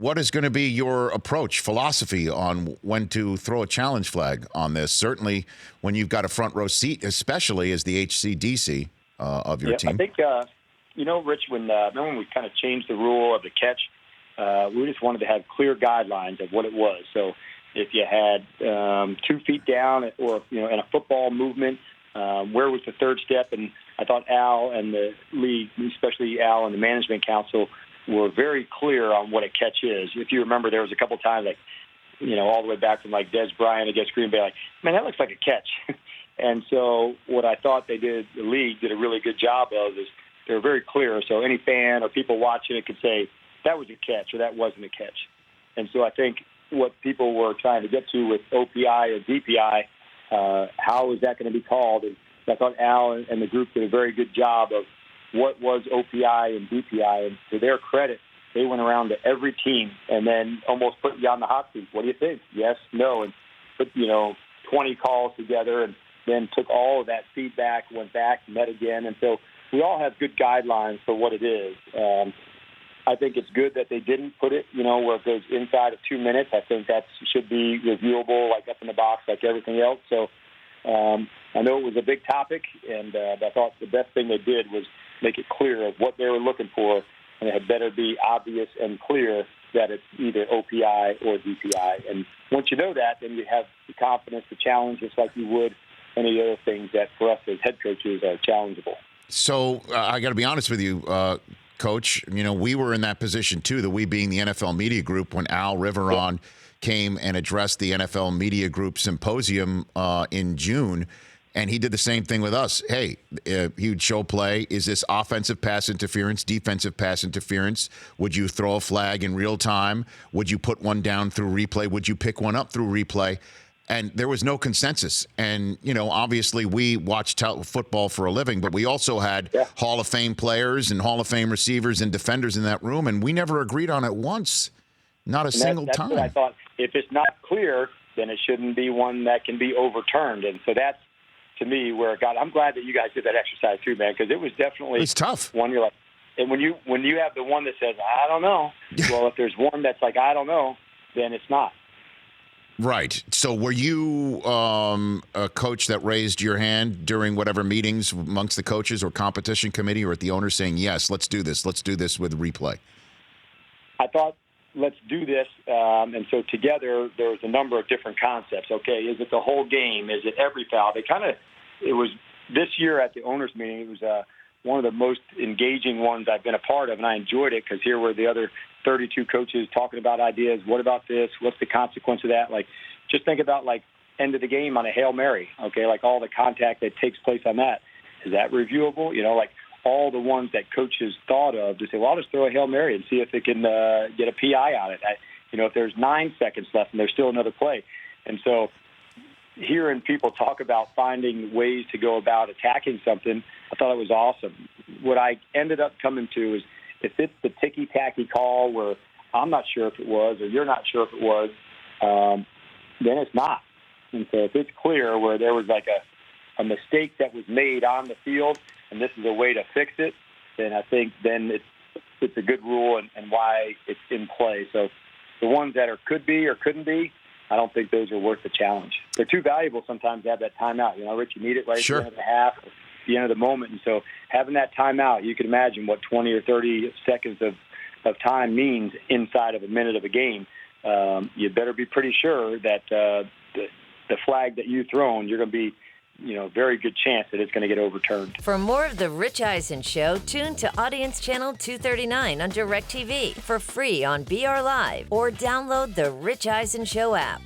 What is going to be your approach, philosophy on when to throw a challenge flag on this? Certainly when you've got a front row seat, especially as the HCDC of your team. I think, Rich, remember when we kind of changed the rule of the catch, we just wanted to have clear guidelines of what it was. So if you had 2 feet down or, in a football movement, where was the third step? And I thought Al and the league, especially Al and the management council, were very clear on what a catch is. If you remember, there was a couple times, all the way back from Des Bryant against Green Bay, man, that looks like a catch. And so what I thought the league did a really good job of is they were very clear. So any fan or people watching it could say, that was a catch or that wasn't a catch. And so I think what people were trying to get to with OPI or DPI, how is that going to be called? And I thought Al and the group did a very good job of what was OPI and DPI. And to their credit, they went around to every team and then almost put you on the hot seat. What do you think? Yes, no, and put 20 calls together, and then took all of that feedback, went back, met again, and so we all have good guidelines for what it is. I think it's good that they didn't put it, where it goes inside of 2 minutes. I think that should be reviewable, up in the box, like everything else. So I know it was a big topic, and I thought the best thing they did was make it clear of what they were looking for, and it had better be obvious and clear that it's either OPI or DPI. And once you know that, then you have the confidence to challenge just like you would any other things that for us as head coaches are challengeable. So I got to be honest with you, Coach. We were in that position too, we being the NFL Media Group, when Al Riveron came and addressed the NFL Media Group Symposium in June. And he did the same thing with us. Hey, he would show play. Is this offensive pass interference, defensive pass interference? Would you throw a flag in real time? Would you put one down through replay? Would you pick one up through replay? And there was no consensus. And, obviously we watched football for a living, but we also had Hall of Fame players and Hall of Fame receivers and defenders in that room, and we never agreed on it once. Not a single that's time. What I thought. If it's not clear, then it shouldn't be one that can be overturned. And so that's, to me, where it got. I'm glad that you guys did that exercise too, man, because it was definitely tough. One you're like, and when you have the one that says I don't know, well, if there's one that's like I don't know, then it's not. Right. So were you a coach that raised your hand during whatever meetings amongst the coaches or competition committee or at the owner saying, yes, let's do this. Let's do this with replay? I thought, let's do this. And so together there was a number of different concepts. Okay, is it the whole game? Is it every foul? It was this year at the owners meeting. It was one of the most engaging ones I've been a part of, and I enjoyed it because here were the other 32 coaches talking about ideas. What about this? What's the consequence of that? Just think about end of the game on a Hail Mary. Okay, all the contact that takes place on that. Is that reviewable? All the ones that coaches thought of to say, well, I'll just throw a Hail Mary and see if it can get a PI on it. If there's 9 seconds left and there's still another play. And so hearing people talk about finding ways to go about attacking something, I thought it was awesome. What I ended up coming to is if it's the ticky-tacky call where I'm not sure if it was or you're not sure if it was, then it's not. And so if it's clear where there was a mistake that was made on the field and this is a way to fix it, then I think then it's a good rule and why it's in play. So the ones that could be or couldn't be, I don't think those are worth the challenge. They're too valuable sometimes to have that timeout. Rich, you need it right at the end of the half, at the end of the moment. And so having that timeout, you can imagine what 20 or 30 seconds of time means inside of a minute of a game. You better be pretty sure that the flag that you've thrown, you're going to be very good chance that it's going to get overturned. For more of The Rich Eisen Show, tune to Audience Channel 239 on DirecTV for free on BR Live or download the Rich Eisen Show app.